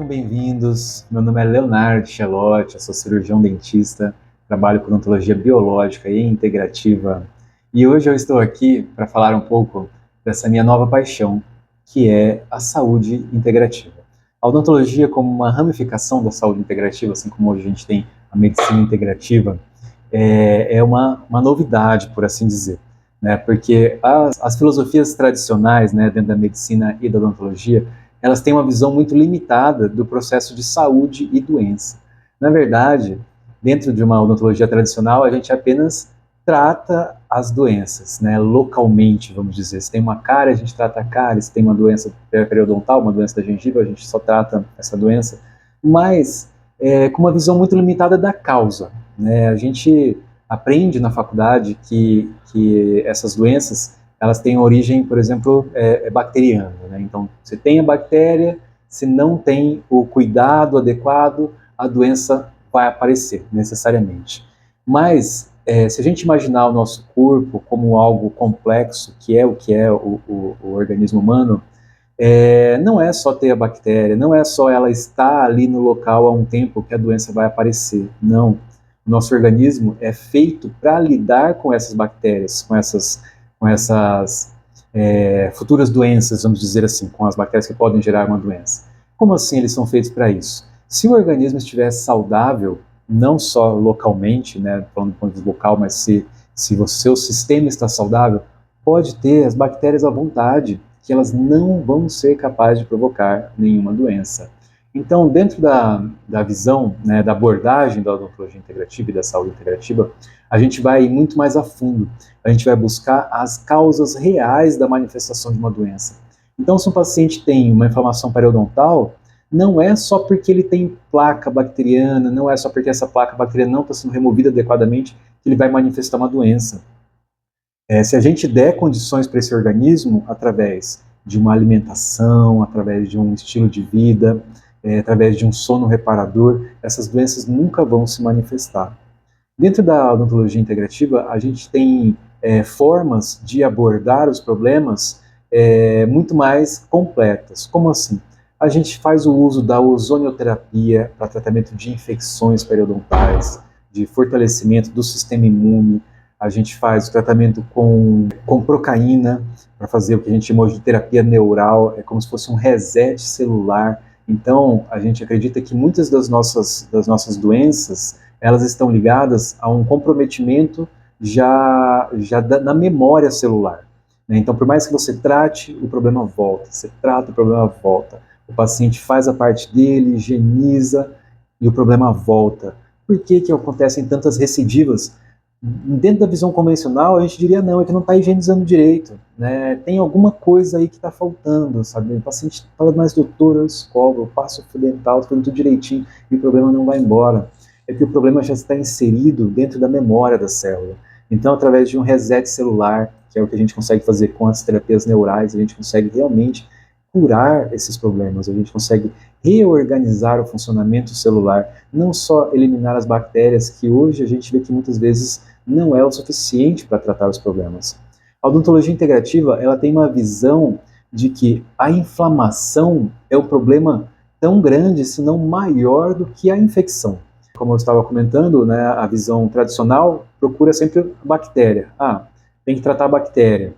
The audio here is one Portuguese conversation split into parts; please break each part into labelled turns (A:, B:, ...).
A: Sejam bem-vindos. Meu nome é Leonardo Chelotti, eu sou cirurgião dentista, trabalho com odontologia biológica e integrativa. E hoje eu estou aqui para falar um pouco dessa minha nova paixão, que é a saúde integrativa. A odontologia, como uma ramificação da saúde integrativa, assim como hoje a gente tem a medicina integrativa, é uma novidade, por assim dizer, né? Porque as filosofias tradicionais, né, dentro da medicina e da odontologia, elas têm uma visão muito limitada do processo de saúde e doença. Na verdade, dentro de uma odontologia tradicional, a gente apenas trata as doenças, né, localmente, vamos dizer. Se tem uma cárie, a gente trata a cárie. Se tem uma doença periodontal, uma doença da gengiva, a gente só trata essa doença. Mas com uma visão muito limitada da causa, né? A gente aprende na faculdade que essas doenças elas têm origem, por exemplo, bacteriana, né? Então, você tem a bactéria, se não tem o cuidado adequado, a doença vai aparecer necessariamente. Mas, se a gente imaginar o nosso corpo como algo complexo, que é o organismo humano, não é só ter a bactéria, não é só ela estar ali no local há um tempo que a doença vai aparecer. Não. O nosso organismo é feito para lidar com essas bactérias, com essas futuras doenças, vamos dizer assim, com as bactérias que podem gerar uma doença. Como assim eles são feitos para isso? Se o organismo estiver saudável, não só localmente, né, falando do ponto de vista local, mas se o seu sistema está saudável, pode ter as bactérias à vontade, que elas não vão ser capazes de provocar nenhuma doença. Então, dentro da visão, né, da abordagem da odontologia integrativa e da saúde integrativa, a gente vai muito mais a fundo. A gente vai buscar as causas reais da manifestação de uma doença. Então, se um paciente tem uma inflamação periodontal, não é só porque ele tem placa bacteriana, não é só porque essa placa bacteriana não está sendo removida adequadamente que ele vai manifestar uma doença. Se a gente der condições para esse organismo, através de uma alimentação, através de um estilo de vida, através de um sono reparador, essas doenças nunca vão se manifestar. Dentro da odontologia integrativa, a gente tem formas de abordar os problemas muito mais completas. Como assim? A gente faz o uso da ozonioterapia para tratamento de infecções periodontais, de fortalecimento do sistema imune. A gente faz o tratamento com procaína, para fazer o que a gente chama de terapia neural, é como se fosse um reset celular. Então, a gente acredita que muitas das nossas doenças, elas estão ligadas a um comprometimento na memória celular. Né? Então, por mais que você trate, o problema volta, você trata, o problema volta. O paciente faz a parte dele, higieniza e o problema volta. Por que acontecem tantas recidivas? Dentro da visão convencional, a gente diria não, é que não está higienizando direito, né? Tem alguma coisa aí que está faltando, sabe? O paciente fala, mas doutor, eu escovo, eu passo o fio dental, estou fazendo tudo direitinho e o problema não vai embora. É que o problema já está inserido dentro da memória da célula. Então, através de um reset celular, que é o que a gente consegue fazer com as terapias neurais, a gente consegue realmente curar esses problemas, a gente consegue reorganizar o funcionamento celular, não só eliminar as bactérias, que hoje a gente vê que muitas vezes não é o suficiente para tratar os problemas. A odontologia integrativa, ela tem uma visão de que a inflamação é um problema tão grande, se não maior do que a infecção. Como eu estava comentando, né, a visão tradicional procura sempre a bactéria. Tem que tratar a bactéria.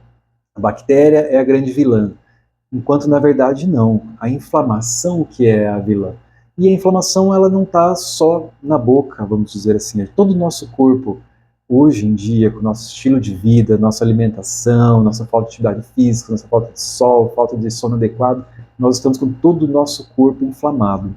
A: A bactéria é a grande vilã. Enquanto, na verdade, não. A inflamação que é a vilã. E a inflamação, ela não está só na boca, vamos dizer assim. É todo o nosso corpo, hoje em dia, com o nosso estilo de vida, nossa alimentação, nossa falta de atividade física, nossa falta de sol, falta de sono adequado, nós estamos com todo o nosso corpo inflamado.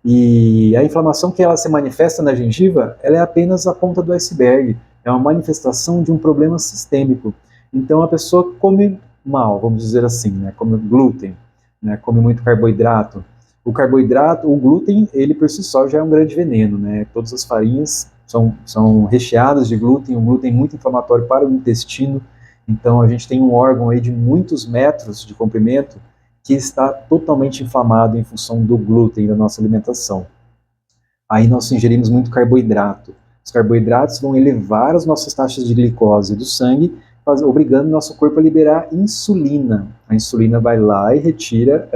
A: E a inflamação que ela se manifesta na gengiva, ela é apenas a ponta do iceberg. É uma manifestação de um problema sistêmico. Então a pessoa come mal, vamos dizer assim, né? Come glúten, né? Come muito carboidrato. O carboidrato, o glúten, ele por si só já é um grande veneno, né? Todas as farinhas são recheadas de glúten, um glúten muito inflamatório para o intestino. Então a gente tem um órgão aí de muitos metros de comprimento que está totalmente inflamado em função do glúten da nossa alimentação. Aí nós ingerimos muito carboidrato. Os carboidratos vão elevar as nossas taxas de glicose do sangue, obrigando o nosso corpo a liberar insulina. A insulina vai lá e retira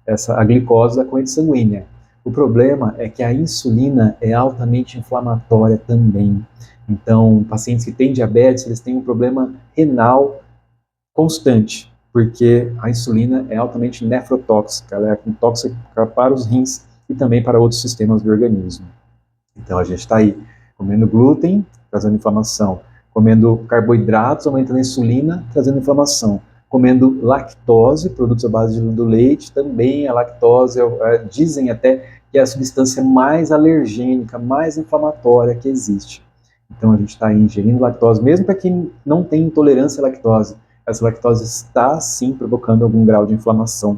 A: a glicose da corrente sanguínea. O problema é que a insulina é altamente inflamatória também. Então, pacientes que têm diabetes, eles têm um problema renal constante, porque a insulina é altamente nefrotóxica, ela é tóxica para os rins e também para outros sistemas do organismo. Então, a gente está aí comendo glúten, trazendo inflamação, comendo carboidratos, aumentando a insulina, trazendo inflamação, comendo lactose, produtos à base do leite, também a lactose, dizem até que é a substância mais alergênica, mais inflamatória que existe. Então a gente está ingerindo lactose, mesmo para quem não tem intolerância à lactose, essa lactose está sim provocando algum grau de inflamação.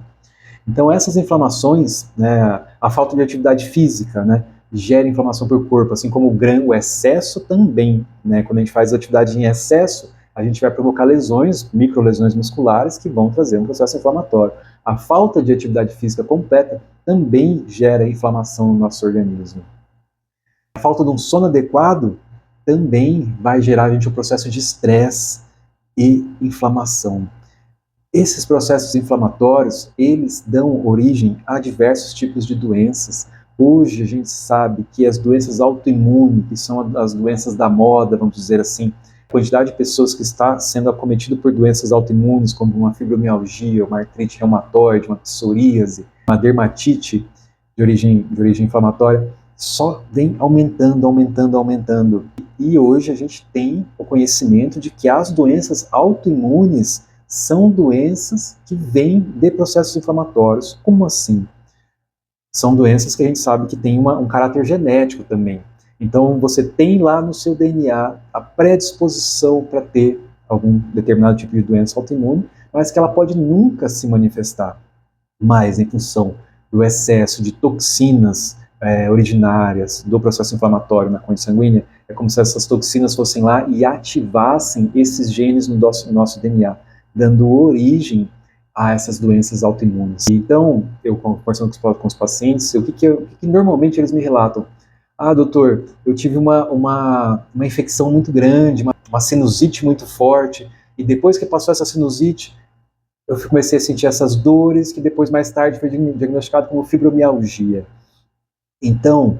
A: Então essas inflamações, né, a falta de atividade física, né, gera inflamação para o corpo, assim como o excesso também, né, quando a gente faz atividade em excesso, a gente vai provocar lesões, microlesões musculares que vão trazer um processo inflamatório. A falta de atividade física completa também gera inflamação no nosso organismo. A falta de um sono adequado também vai gerar a gente um processo de estresse e inflamação. Esses processos inflamatórios, eles dão origem a diversos tipos de doenças. Hoje a gente sabe que as doenças autoimunes, que são as doenças da moda, vamos dizer assim, a quantidade de pessoas que está sendo acometido por doenças autoimunes, como uma fibromialgia, uma artrite reumatoide, uma psoríase, uma dermatite de origem inflamatória, só vem aumentando. E hoje a gente tem o conhecimento de que as doenças autoimunes são doenças que vêm de processos inflamatórios. Como assim? São doenças que a gente sabe que tem um caráter genético também. Então você tem lá no seu DNA a predisposição para ter algum determinado tipo de doença autoimune, mas que ela pode nunca se manifestar. Mas em função do excesso de toxinas originárias do processo inflamatório na corrente sanguínea, é como se essas toxinas fossem lá e ativassem esses genes no nosso DNA, dando origem a essas doenças autoimunes. Então, eu conversando com os pacientes, o que normalmente eles me relatam? Ah, doutor, eu tive uma infecção muito grande, uma sinusite muito forte, e depois que passou essa sinusite, eu comecei a sentir essas dores, que depois, mais tarde, foi diagnosticado como fibromialgia. Então,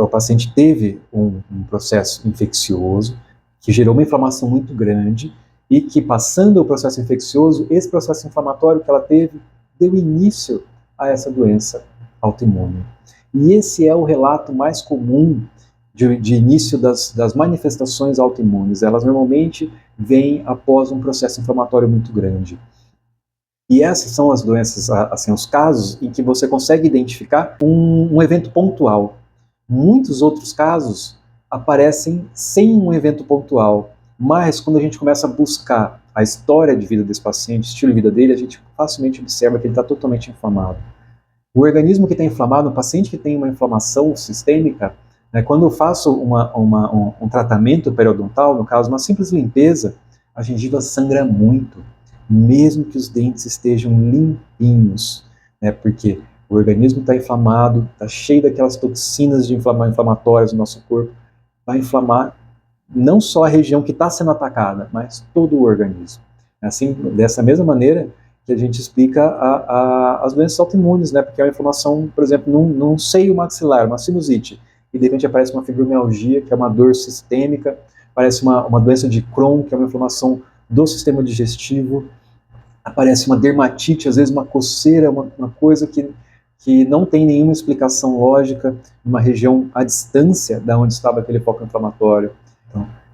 A: o paciente teve um processo infeccioso, que gerou uma inflamação muito grande, e que, passando o processo infeccioso, esse processo inflamatório que ela teve deu início a essa doença autoimune. E esse é o relato mais comum de início das manifestações autoimunes. Elas normalmente vêm após um processo inflamatório muito grande. E essas são as doenças, assim, os casos em que você consegue identificar um evento pontual. Muitos outros casos aparecem sem um evento pontual, mas quando a gente começa a buscar a história de vida desse paciente, o estilo de vida dele, a gente facilmente observa que ele está totalmente inflamado. O organismo que está inflamado, o paciente que tem uma inflamação sistêmica, né, quando eu faço um tratamento periodontal, no caso, uma simples limpeza, a gengiva sangra muito, mesmo que os dentes estejam limpinhos, né, porque o organismo está inflamado, está cheio daquelas toxinas inflamatórias no nosso corpo, vai inflamar não só a região que está sendo atacada, mas todo o organismo. Assim, dessa mesma maneira que a gente explica as doenças autoimunes, né? Porque a inflamação, por exemplo, num seio maxilar, uma sinusite, e de repente aparece uma fibromialgia, que é uma dor sistêmica, aparece uma doença de Crohn, que é uma inflamação do sistema digestivo, aparece uma dermatite, às vezes uma coceira, uma coisa que não tem nenhuma explicação lógica, numa região à distância da onde estava aquele foco inflamatório.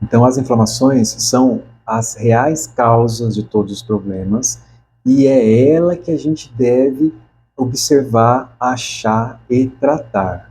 A: Então as inflamações são as reais causas de todos os problemas, e é ela que a gente deve observar, achar e tratar.